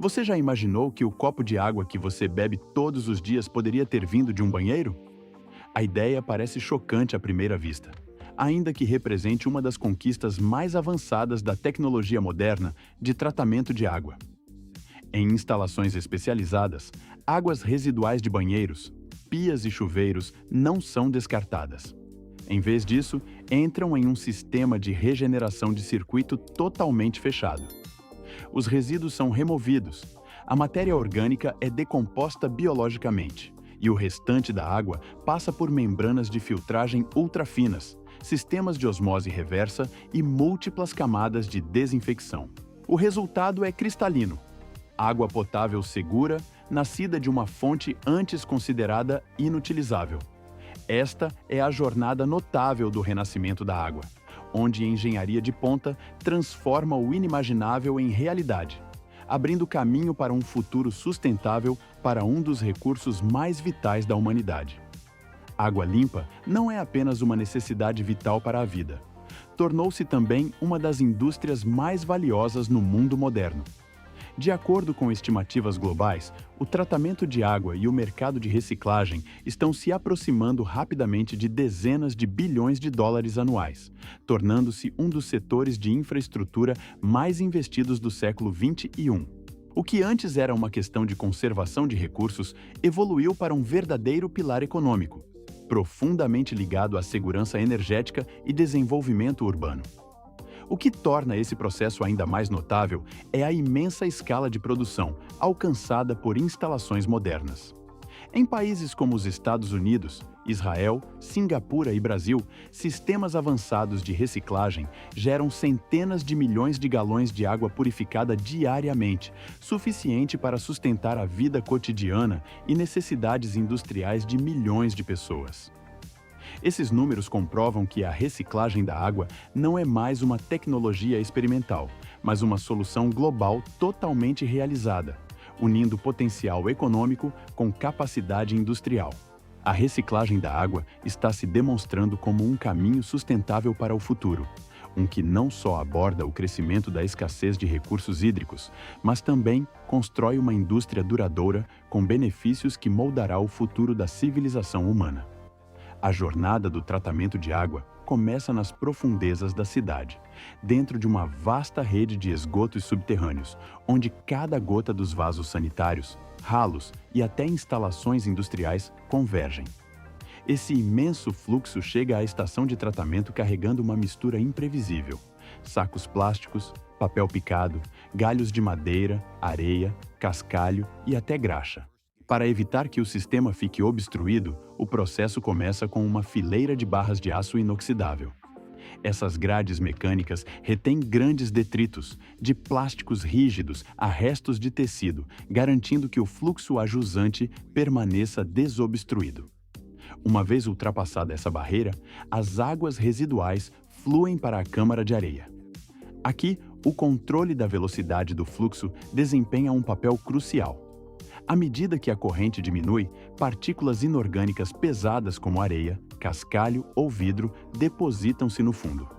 Você já imaginou que o copo de água que você bebe todos os dias poderia ter vindo de um banheiro? A ideia parece chocante à primeira vista, ainda que represente uma das conquistas mais avançadas da tecnologia moderna de tratamento de água. Em instalações especializadas, águas residuais de banheiros, pias e chuveiros não são descartadas. Em vez disso, entram em um sistema de regeneração de circuito totalmente fechado. Os resíduos são removidos, a matéria orgânica é decomposta biologicamente, e o restante da água passa por membranas de filtragem ultrafinas, sistemas de osmose reversa e múltiplas camadas de desinfecção. O resultado é cristalino: água potável segura, nascida de uma fonte antes considerada inutilizável. Esta é a jornada notável do renascimento da água, onde a engenharia de ponta transforma o inimaginável em realidade, abrindo caminho para um futuro sustentável para um dos recursos mais vitais da humanidade. Água limpa não é apenas uma necessidade vital para a vida. Tornou-se também uma das indústrias mais valiosas no mundo moderno. De acordo com estimativas globais, o tratamento de água e o mercado de reciclagem estão se aproximando rapidamente de dezenas de bilhões de dólares anuais, tornando-se um dos setores de infraestrutura mais investidos do século XXI. O que antes era uma questão de conservação de recursos evoluiu para um verdadeiro pilar econômico, profundamente ligado à segurança energética e desenvolvimento urbano. O que torna esse processo ainda mais notável é a imensa escala de produção alcançada por instalações modernas. Em países como os Estados Unidos, Israel, Singapura e Brasil, sistemas avançados de reciclagem geram centenas de milhões de galões de água purificada diariamente, suficiente para sustentar a vida cotidiana e necessidades industriais de milhões de pessoas. Esses números comprovam que a reciclagem da água não é mais uma tecnologia experimental, mas uma solução global totalmente realizada, unindo potencial econômico com capacidade industrial. A reciclagem da água está se demonstrando como um caminho sustentável para o futuro, um que não só aborda o crescimento da escassez de recursos hídricos, mas também constrói uma indústria duradoura com benefícios que moldará o futuro da civilização humana. A jornada do tratamento de água começa nas profundezas da cidade, dentro de uma vasta rede de esgotos subterrâneos, onde cada gota dos vasos sanitários, ralos e até instalações industriais convergem. Esse imenso fluxo chega à estação de tratamento carregando uma mistura imprevisível: sacos plásticos, papel picado, galhos de madeira, areia, cascalho e até graxa. Para evitar que o sistema fique obstruído, o processo começa com uma fileira de barras de aço inoxidável. Essas grades mecânicas retêm grandes detritos, de plásticos rígidos a restos de tecido, garantindo que o fluxo ajusante permaneça desobstruído. Uma vez ultrapassada essa barreira, as águas residuais fluem para a câmara de areia. Aqui, o controle da velocidade do fluxo desempenha um papel crucial. À medida que a corrente diminui, partículas inorgânicas pesadas como areia, cascalho ou vidro depositam-se no fundo.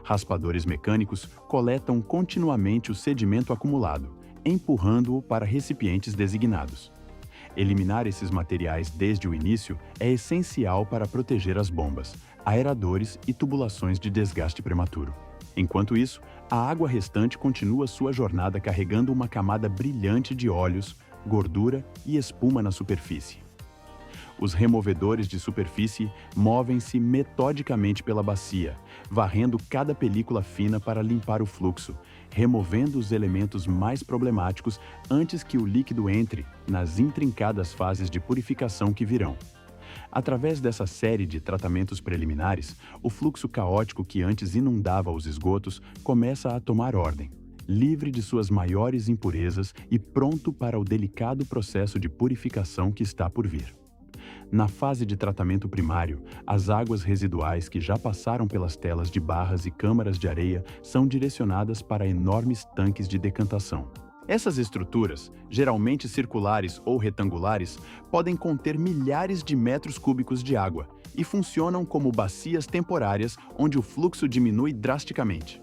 Raspadores mecânicos coletam continuamente o sedimento acumulado, empurrando-o para recipientes designados. Eliminar esses materiais desde o início é essencial para proteger as bombas, aeradores e tubulações de desgaste prematuro. Enquanto isso, a água restante continua sua jornada carregando uma camada brilhante de óleos, gordura e espuma na superfície. Os removedores de superfície movem-se metodicamente pela bacia, varrendo cada película fina para limpar o fluxo, removendo os elementos mais problemáticos antes que o líquido entre nas intrincadas fases de purificação que virão. Através dessa série de tratamentos preliminares, o fluxo caótico que antes inundava os esgotos começa a tomar ordem, livre de suas maiores impurezas e pronto para o delicado processo de purificação que está por vir. Na fase de tratamento primário, as águas residuais que já passaram pelas telas de barras e câmaras de areia são direcionadas para enormes tanques de decantação. Essas estruturas, geralmente circulares ou retangulares, podem conter milhares de metros cúbicos de água e funcionam como bacias temporárias onde o fluxo diminui drasticamente.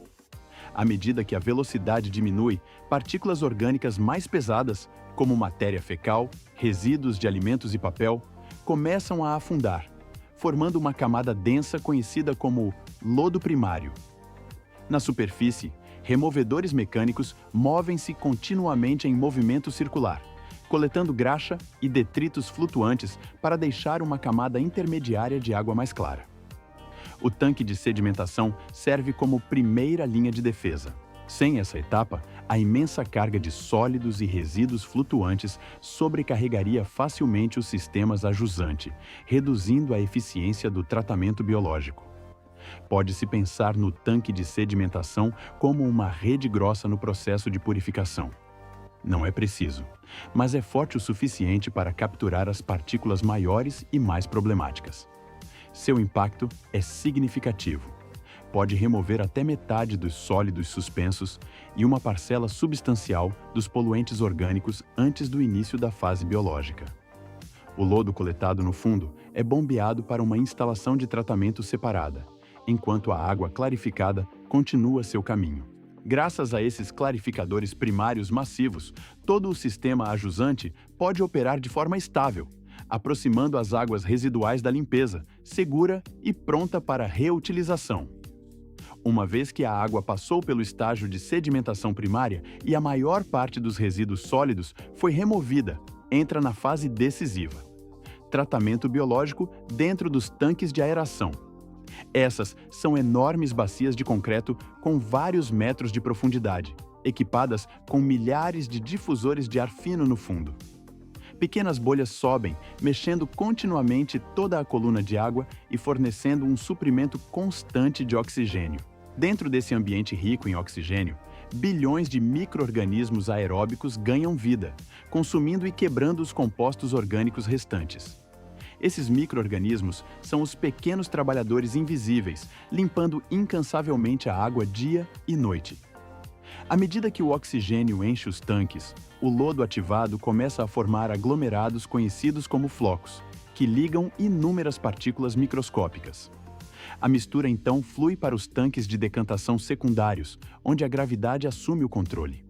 À medida que a velocidade diminui, partículas orgânicas mais pesadas, como matéria fecal, resíduos de alimentos e papel, começam a afundar, formando uma camada densa conhecida como lodo primário. Na superfície, removedores mecânicos movem-se continuamente em movimento circular, coletando graxa e detritos flutuantes para deixar uma camada intermediária de água mais clara. O tanque de sedimentação serve como primeira linha de defesa. Sem essa etapa, a imensa carga de sólidos e resíduos flutuantes sobrecarregaria facilmente os sistemas a jusante, reduzindo a eficiência do tratamento biológico. Pode-se pensar no tanque de sedimentação como uma rede grossa no processo de purificação. Não é preciso, mas é forte o suficiente para capturar as partículas maiores e mais problemáticas. Seu impacto é significativo. Pode remover até metade dos sólidos suspensos e uma parcela substancial dos poluentes orgânicos antes do início da fase biológica. O lodo coletado no fundo é bombeado para uma instalação de tratamento separada, enquanto a água clarificada continua seu caminho. Graças a esses clarificadores primários massivos, todo o sistema ajusante pode operar de forma estável, aproximando as águas residuais da limpeza, segura e pronta para reutilização. Uma vez que a água passou pelo estágio de sedimentação primária e a maior parte dos resíduos sólidos foi removida, entra na fase decisiva: tratamento biológico dentro dos tanques de aeração. Essas são enormes bacias de concreto com vários metros de profundidade, equipadas com milhares de difusores de ar fino no fundo. Pequenas bolhas sobem, mexendo continuamente toda a coluna de água e fornecendo um suprimento constante de oxigênio. Dentro desse ambiente rico em oxigênio, bilhões de micro-organismos aeróbicos ganham vida, consumindo e quebrando os compostos orgânicos restantes. Esses micro-organismos são os pequenos trabalhadores invisíveis, limpando incansavelmente a água dia e noite. À medida que o oxigênio enche os tanques, o lodo ativado começa a formar aglomerados conhecidos como flocos, que ligam inúmeras partículas microscópicas. A mistura então flui para os tanques de decantação secundários, onde a gravidade assume o controle.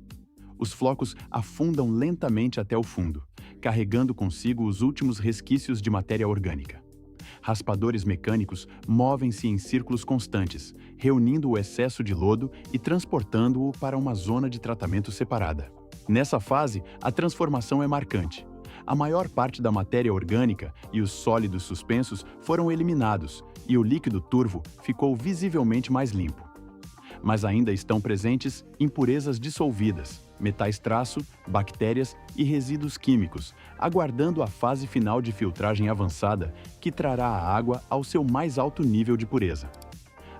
Os flocos afundam lentamente até o fundo, carregando consigo os últimos resquícios de matéria orgânica. Raspadores mecânicos movem-se em círculos constantes, reunindo o excesso de lodo e transportando-o para uma zona de tratamento separada. Nessa fase, a transformação é marcante. A maior parte da matéria orgânica e os sólidos suspensos foram eliminados e o líquido turvo ficou visivelmente mais limpo. Mas ainda estão presentes impurezas dissolvidas, metais traço, bactérias e resíduos químicos, aguardando a fase final de filtragem avançada que trará a água ao seu mais alto nível de pureza.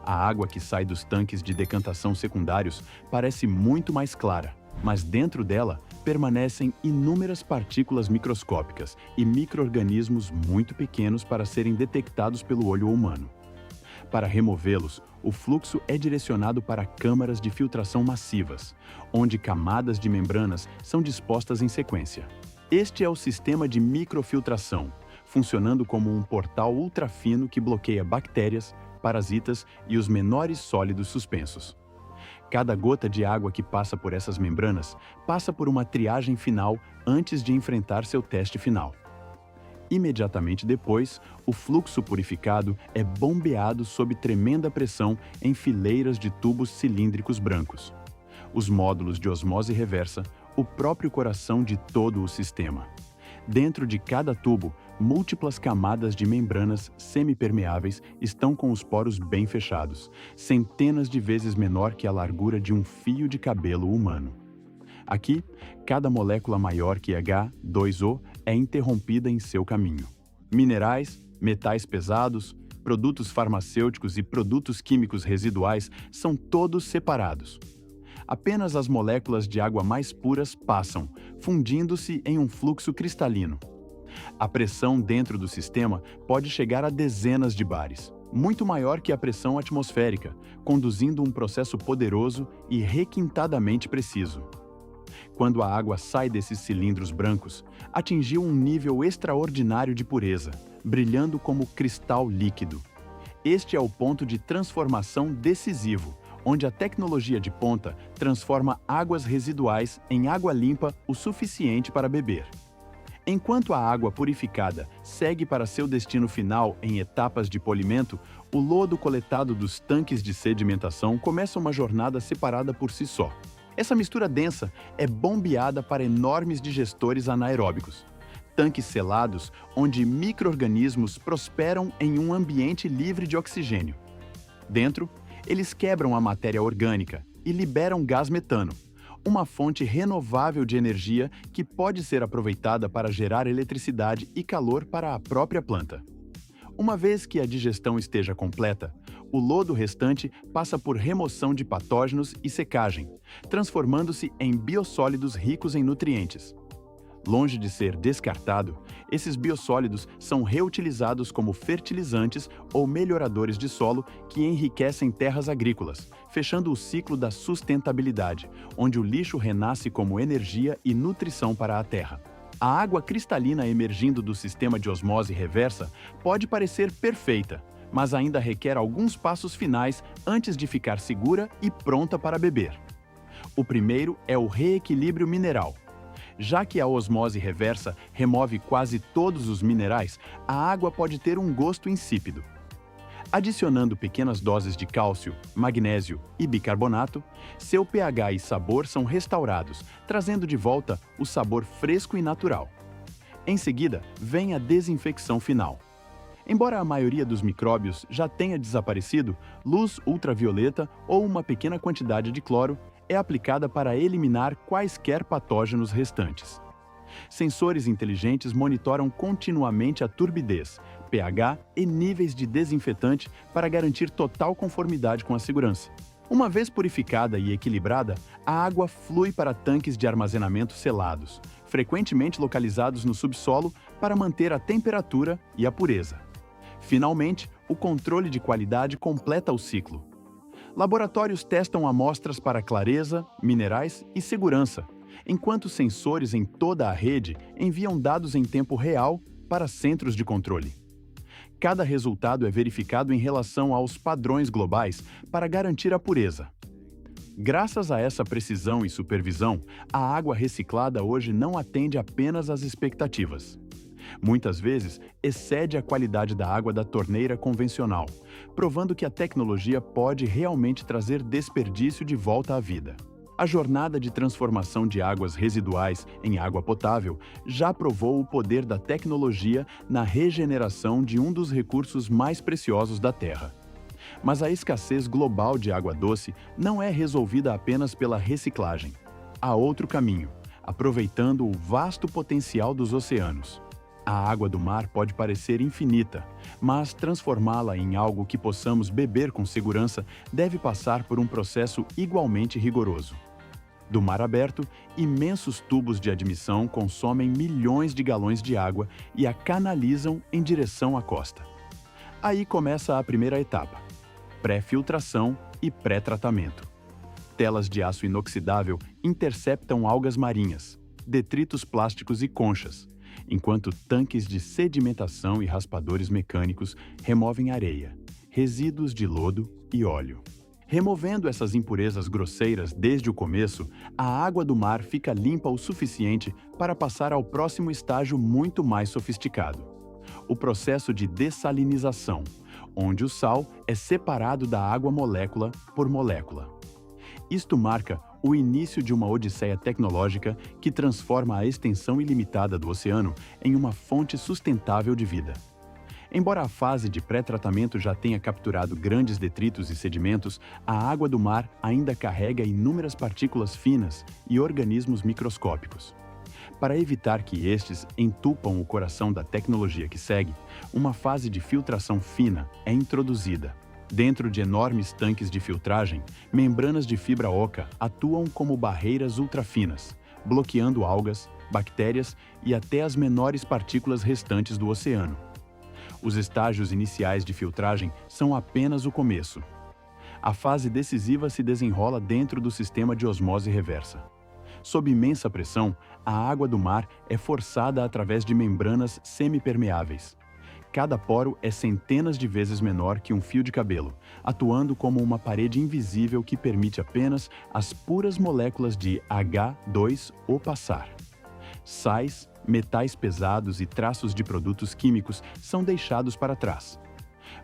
A água que sai dos tanques de decantação secundários parece muito mais clara, mas dentro dela permanecem inúmeras partículas microscópicas e micro-organismos muito pequenos para serem detectados pelo olho humano. Para removê-los, o fluxo é direcionado para câmaras de filtração massivas, onde camadas de membranas são dispostas em sequência. Este é o sistema de microfiltração, funcionando como um portal ultrafino que bloqueia bactérias, parasitas e os menores sólidos suspensos. Cada gota de água que passa por essas membranas passa por uma triagem final antes de enfrentar seu teste final. Imediatamente depois, o fluxo purificado é bombeado sob tremenda pressão em fileiras de tubos cilíndricos brancos. Os módulos de osmose reversa, o próprio coração de todo o sistema. Dentro de cada tubo, múltiplas camadas de membranas semipermeáveis estão com os poros bem fechados, centenas de vezes menor que a largura de um fio de cabelo humano. Aqui, cada molécula maior que H2O é interrompida em seu caminho. Minerais, metais pesados, produtos farmacêuticos e produtos químicos residuais são todos separados. Apenas as moléculas de água mais puras passam, fundindo-se em um fluxo cristalino. A pressão dentro do sistema pode chegar a dezenas de bares, muito maior que a pressão atmosférica, conduzindo um processo poderoso e requintadamente preciso. Quando a água sai desses cilindros brancos, atingiu um nível extraordinário de pureza, brilhando como cristal líquido. Este é o ponto de transformação decisivo, onde a tecnologia de ponta transforma águas residuais em água limpa o suficiente para beber. Enquanto a água purificada segue para seu destino final em etapas de polimento, o lodo coletado dos tanques de sedimentação começa uma jornada separada por si só. Essa mistura densa é bombeada para enormes digestores anaeróbicos, tanques selados onde micro-organismos prosperam em um ambiente livre de oxigênio. Dentro, eles quebram a matéria orgânica e liberam gás metano, uma fonte renovável de energia que pode ser aproveitada para gerar eletricidade e calor para a própria planta. Uma vez que a digestão esteja completa, o lodo restante passa por remoção de patógenos e secagem, transformando-se em biossólidos ricos em nutrientes. Longe de ser descartado, esses biossólidos são reutilizados como fertilizantes ou melhoradores de solo que enriquecem terras agrícolas, fechando o ciclo da sustentabilidade, onde o lixo renasce como energia e nutrição para a terra. A água cristalina emergindo do sistema de osmose reversa pode parecer perfeita, mas ainda requer alguns passos finais antes de ficar segura e pronta para beber. O primeiro é o reequilíbrio mineral. Já que a osmose reversa remove quase todos os minerais, a água pode ter um gosto insípido. Adicionando pequenas doses de cálcio, magnésio e bicarbonato, seu pH e sabor são restaurados, trazendo de volta o sabor fresco e natural. Em seguida, vem a desinfecção final. Embora a maioria dos micróbios já tenha desaparecido, luz ultravioleta ou uma pequena quantidade de cloro é aplicada para eliminar quaisquer patógenos restantes. Sensores inteligentes monitoram continuamente a turbidez, pH e níveis de desinfetante para garantir total conformidade com a segurança. Uma vez purificada e equilibrada, a água flui para tanques de armazenamento selados, frequentemente localizados no subsolo para manter a temperatura e a pureza. Finalmente, o controle de qualidade completa o ciclo. Laboratórios testam amostras para clareza, minerais e segurança, enquanto sensores em toda a rede enviam dados em tempo real para centros de controle. Cada resultado é verificado em relação aos padrões globais para garantir a pureza. Graças a essa precisão e supervisão, a água reciclada hoje não atende apenas às expectativas. Muitas vezes, excede a qualidade da água da torneira convencional, provando que a tecnologia pode realmente trazer desperdício de volta à vida. A jornada de transformação de águas residuais em água potável já provou o poder da tecnologia na regeneração de um dos recursos mais preciosos da Terra. Mas a escassez global de água doce não é resolvida apenas pela reciclagem. Há outro caminho, aproveitando o vasto potencial dos oceanos. A água do mar pode parecer infinita, mas transformá-la em algo que possamos beber com segurança deve passar por um processo igualmente rigoroso. Do mar aberto, imensos tubos de admissão consomem milhões de galões de água e a canalizam em direção à costa. Aí começa a primeira etapa: pré-filtração e pré-tratamento. Telas de aço inoxidável interceptam algas marinhas, detritos plásticos e conchas, enquanto tanques de sedimentação e raspadores mecânicos removem areia, resíduos de lodo e óleo. Removendo essas impurezas grosseiras desde o começo, a água do mar fica limpa o suficiente para passar ao próximo estágio muito mais sofisticado: o processo de dessalinização, onde o sal é separado da água molécula por molécula. Isto marca o início de uma odisseia tecnológica que transforma a extensão ilimitada do oceano em uma fonte sustentável de vida. Embora a fase de pré-tratamento já tenha capturado grandes detritos e sedimentos, a água do mar ainda carrega inúmeras partículas finas e organismos microscópicos. Para evitar que estes entupam o coração da tecnologia que segue, uma fase de filtração fina é introduzida. Dentro de enormes tanques de filtragem, membranas de fibra oca atuam como barreiras ultrafinas, bloqueando algas, bactérias e até as menores partículas restantes do oceano. Os estágios iniciais de filtragem são apenas o começo. A fase decisiva se desenrola dentro do sistema de osmose reversa. Sob imensa pressão, a água do mar é forçada através de membranas semipermeáveis. cada poro é centenas de vezes menor que um fio de cabelo, atuando como uma parede invisível que permite apenas as puras moléculas de H2O passar. Sais, metais pesados e traços de produtos químicos são deixados para trás.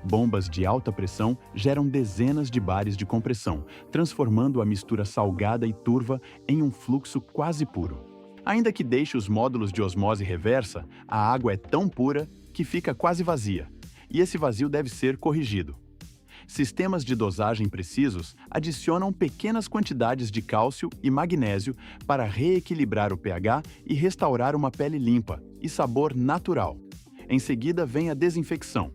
Bombas de alta pressão geram dezenas de bares de compressão, transformando a mistura salgada e turva em um fluxo quase puro. Ainda que deixe os módulos de osmose reversa, a água é tão pura que fica quase vazia, e esse vazio deve ser corrigido. Sistemas de dosagem precisos adicionam pequenas quantidades de cálcio e magnésio para reequilibrar o pH e restaurar uma pele limpa e sabor natural. Em seguida vem a desinfecção.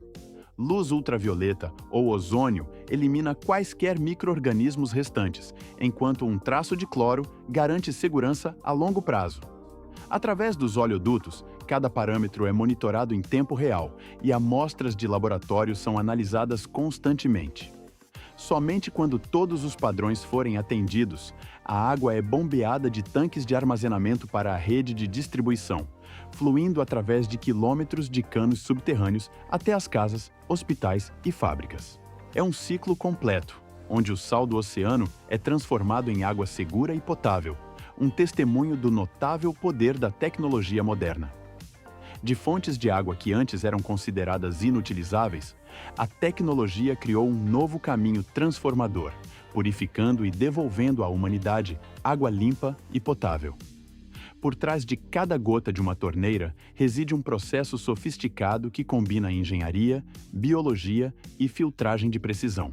Luz ultravioleta ou ozônio elimina quaisquer micro-organismos restantes, enquanto um traço de cloro garante segurança a longo prazo. Através dos oleodutos, cada parâmetro é monitorado em tempo real e amostras de laboratório são analisadas constantemente. Somente quando todos os padrões forem atendidos, a água é bombeada de tanques de armazenamento para a rede de distribuição, fluindo através de quilômetros de canos subterrâneos até as casas, hospitais e fábricas. É um ciclo completo, onde o sal do oceano é transformado em água segura e potável, um testemunho do notável poder da tecnologia moderna. De fontes de água que antes eram consideradas inutilizáveis, a tecnologia criou um novo caminho transformador, purificando e devolvendo à humanidade água limpa e potável. Por trás de cada gota de uma torneira reside um processo sofisticado que combina engenharia, biologia e filtragem de precisão.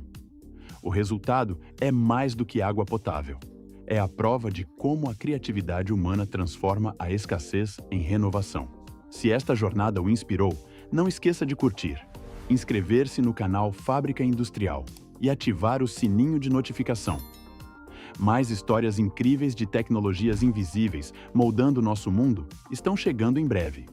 O resultado é mais do que água potável. É a prova de como a criatividade humana transforma a escassez em renovação. Se esta jornada o inspirou, não esqueça de curtir, inscrever-se no canal Fábrica Industrial e ativar o sininho de notificação. Mais histórias incríveis de tecnologias invisíveis moldando nosso mundo estão chegando em breve.